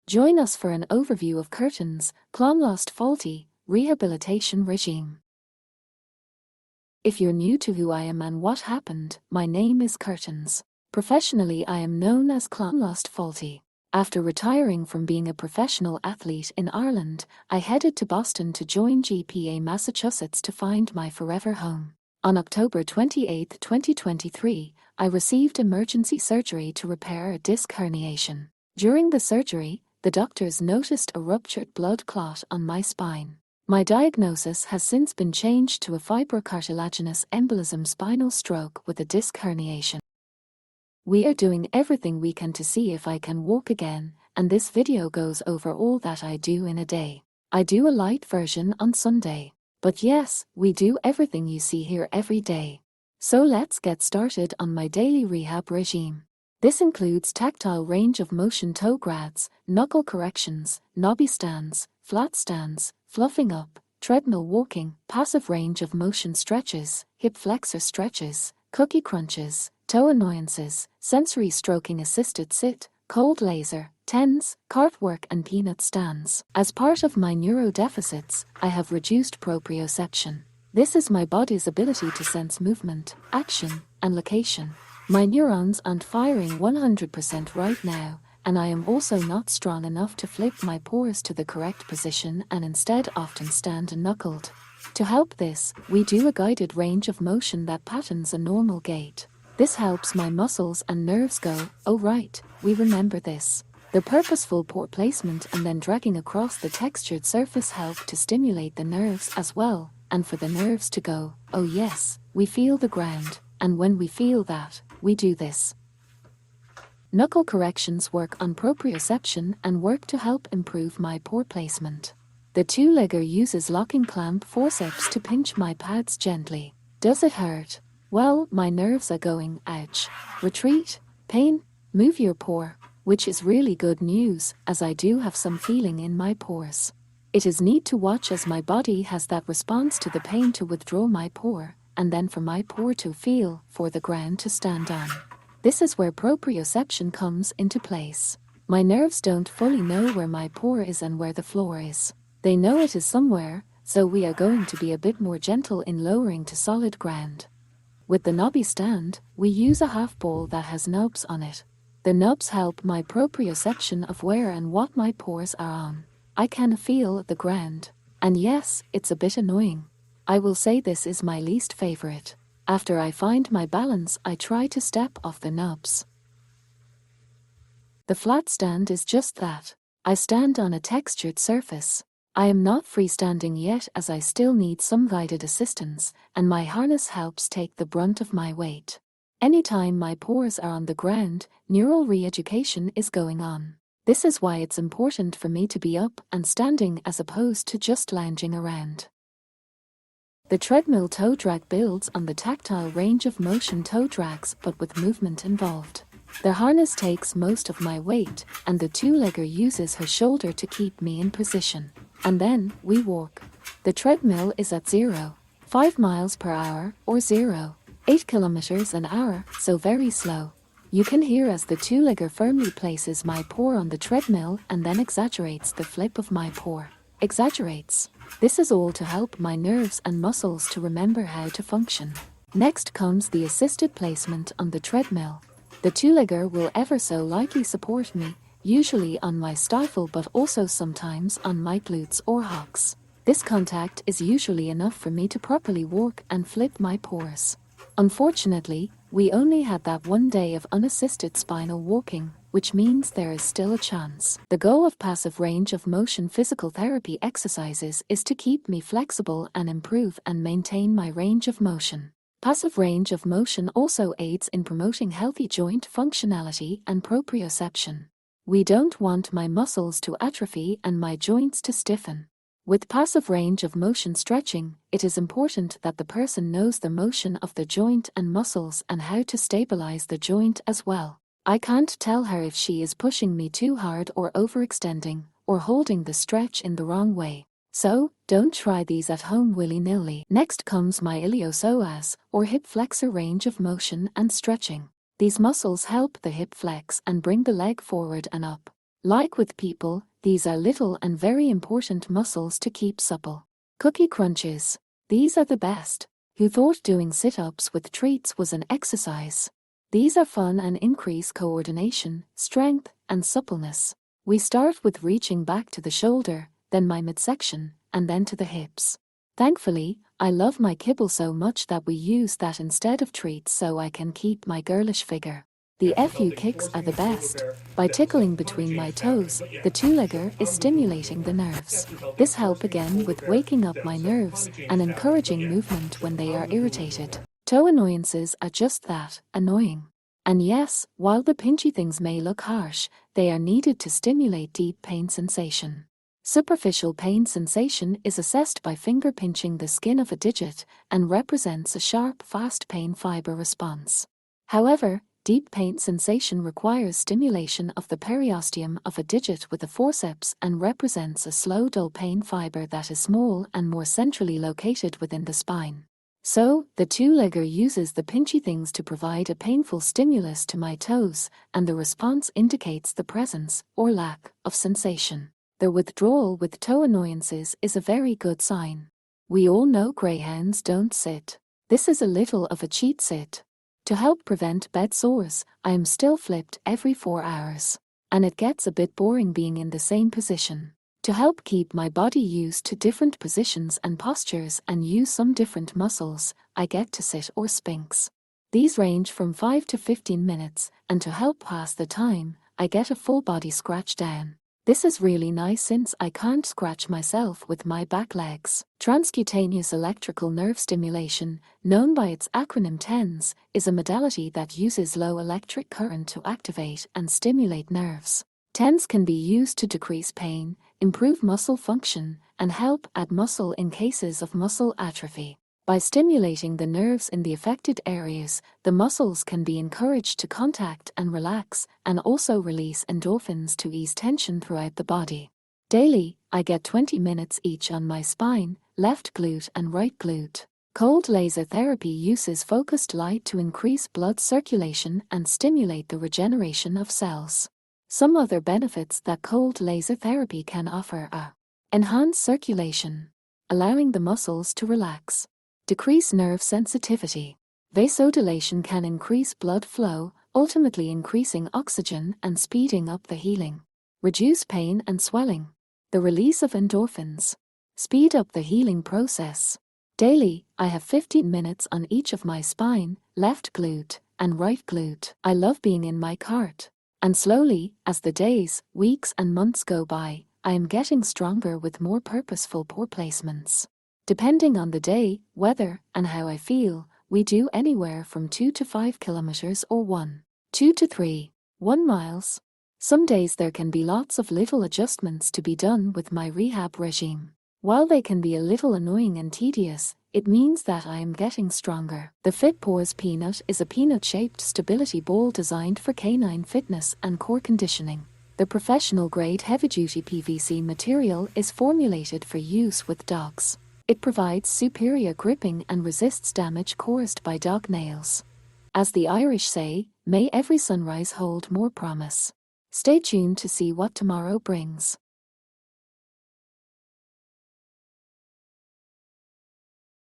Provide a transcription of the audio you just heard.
Join us for an overview of Curtin's Clonlost Faulty rehabilitation regime. If you're new to who I am and what happened, my name is Curtins. Professionally, I am known as Clonlost Faulty. After retiring from being a professional athlete in Ireland, I headed to Boston to join GPA Massachusetts to find my forever home. On October 28, 2023, I received emergency surgery to repair a disc herniation. During the surgery, the doctors noticed a ruptured blood clot on my spine. My diagnosis has since been changed to a fibrocartilaginous embolism spinal stroke with a disc herniation. We are doing everything we can to see if I can walk again, and this video goes over all that I do in a day. I do a light version on Sunday. But yes, we do everything you see here every day. So let's get started on my daily rehab regime. This includes tactile range of motion toe grads, knuckle corrections, knobby stands, flat stands, fluffing up, treadmill walking, passive range of motion stretches, hip flexor stretches, cookie crunches, toe annoyances, sensory stroking assisted sit, cold laser, TENS, cart work and peanut stands. As part of my neurodeficits, I have reduced proprioception. This is my body's ability to sense movement, action, and location. My neurons aren't firing 100% right now, and I am also not strong enough to flip my pores to the correct position and instead often stand knuckled. To help this, we do a guided range of motion that patterns a normal gait. This helps my muscles and nerves go, oh right, we remember this. The purposeful pore placement and then dragging across the textured surface help to stimulate the nerves as well, and for the nerves to go, oh yes, we feel the ground, and when we feel that, we do this. Knuckle corrections work on proprioception and work to help improve my pore placement. The two-legger uses locking clamp forceps to pinch my pads gently. Does it hurt? Well, my nerves are going, ouch. Retreat? Pain? Move your pore. Which is really good news, as I do have some feeling in my pores. It is neat to watch as my body has that response to the pain to withdraw my pore, and then for my pore to feel, for the ground to stand on. This is where proprioception comes into place. My nerves don't fully know where my pore is and where the floor is. They know it is somewhere, so we are going to be a bit more gentle in lowering to solid ground. With the knobby stand, we use a half ball that has knobs on it. The knobs help my proprioception of where and what my pores are on. I can feel the ground. And yes, it's a bit annoying. I will say this is my least favorite. After I find my balance, I try to step off the knobs. The flat stand is just that. I stand on a textured surface. I am not freestanding yet as I still need some guided assistance, and my harness helps take the brunt of my weight. Anytime my pores are on the ground, neural re-education is going on. This is why it's important for me to be up and standing as opposed to just lounging around. The treadmill toe drag builds on the tactile range of motion toe drags but with movement involved. The harness takes most of my weight, and the two-legger uses her shoulder to keep me in position. And then, we walk. The treadmill is at 0.5 miles per hour, or 0.8 kilometers an hour, so very slow. You can hear as the two-legger firmly places my pore on the treadmill and then exaggerates the flip of my pore. Exaggerates. This is all to help my nerves and muscles to remember how to function. Next comes the assisted placement on the treadmill. The two-legger will ever so lightly support me, usually on my stifle but also sometimes on my glutes or hocks. This contact is usually enough for me to properly walk and flip my pores. Unfortunately, we only had that one day of unassisted spinal walking, which means there is still a chance. The goal of passive range of motion physical therapy exercises is to keep me flexible and improve and maintain my range of motion. Passive range of motion also aids in promoting healthy joint functionality and proprioception. We don't want my muscles to atrophy and my joints to stiffen. With passive range of motion stretching, it is important that the person knows the motion of the joint and muscles and how to stabilize the joint as well. I can't tell her if she is pushing me too hard or overextending, or holding the stretch in the wrong way. So, don't try these at home willy-nilly. Next comes my iliopsoas, or hip flexor range of motion and stretching. These muscles help the hip flex and bring the leg forward and up. Like with people, these are little and very important muscles to keep supple. Cookie crunches. These are the best. Who thought doing sit-ups with treats was an exercise? These are fun and increase coordination, strength, and suppleness. We start with reaching back to the shoulder, then my midsection, and then to the hips. Thankfully, I love my kibble so much that we use that instead of treats so I can keep my girlish figure. The FU kicks are the best. By tickling between my toes, the two-legger is stimulating the nerves. This helps again with waking up my nerves and encouraging movement when they are irritated. Toe annoyances are just that, annoying. And yes, while the pinchy things may look harsh, they are needed to stimulate deep pain sensation. Superficial pain sensation is assessed by finger pinching the skin of a digit and represents a sharp, fast pain fiber response. However, deep pain sensation requires stimulation of the periosteum of a digit with a forceps and represents a slow, dull pain fiber that is small and more centrally located within the spine. So, the two-legger uses the pinchy things to provide a painful stimulus to my toes, and the response indicates the presence, or lack, of sensation. The withdrawal with toe annoyances is a very good sign. We all know greyhounds don't sit. This is a little of a cheat sit. To help prevent bed sores, I am still flipped every 4 hours. And it gets a bit boring being in the same position. To help keep my body used to different positions and postures and use some different muscles, I get to sit or sphinx. These range from 5 to 15 minutes, and to help pass the time, I get a full body scratch down. This is really nice since I can't scratch myself with my back legs. Transcutaneous electrical nerve stimulation, known by its acronym TENS, is a modality that uses low electric current to activate and stimulate nerves. TENS can be used to decrease pain, improve muscle function, and help add muscle in cases of muscle atrophy. By stimulating the nerves in the affected areas, the muscles can be encouraged to contract and relax, and also release endorphins to ease tension throughout the body. Daily, I get 20 minutes each on my spine, left glute and right glute. Cold laser therapy uses focused light to increase blood circulation and stimulate the regeneration of cells. Some other benefits that cold laser therapy can offer are: enhance circulation, allowing the muscles to relax. Decrease nerve sensitivity. Vasodilation can increase blood flow, ultimately increasing oxygen and speeding up the healing. Reduce pain and swelling. The release of endorphins. Speed up the healing process. Daily, I have 15 minutes on each of my spine, left glute, and right glute. I love being in my cart. And slowly, as the days, weeks, and months go by, I am getting stronger with more purposeful paw placements. Depending on the day, weather, and how I feel, we do anywhere from 2 to 5 kilometers or 2 to 1 miles. Some days there can be lots of little adjustments to be done with my rehab regime. While they can be a little annoying and tedious, it means that I am getting stronger. The Fit Paws Peanut is a peanut-shaped stability ball designed for canine fitness and core conditioning. The professional-grade heavy-duty PVC material is formulated for use with dogs. It provides superior gripping and resists damage caused by dog nails. As the Irish say, may every sunrise hold more promise. Stay tuned to see what tomorrow brings.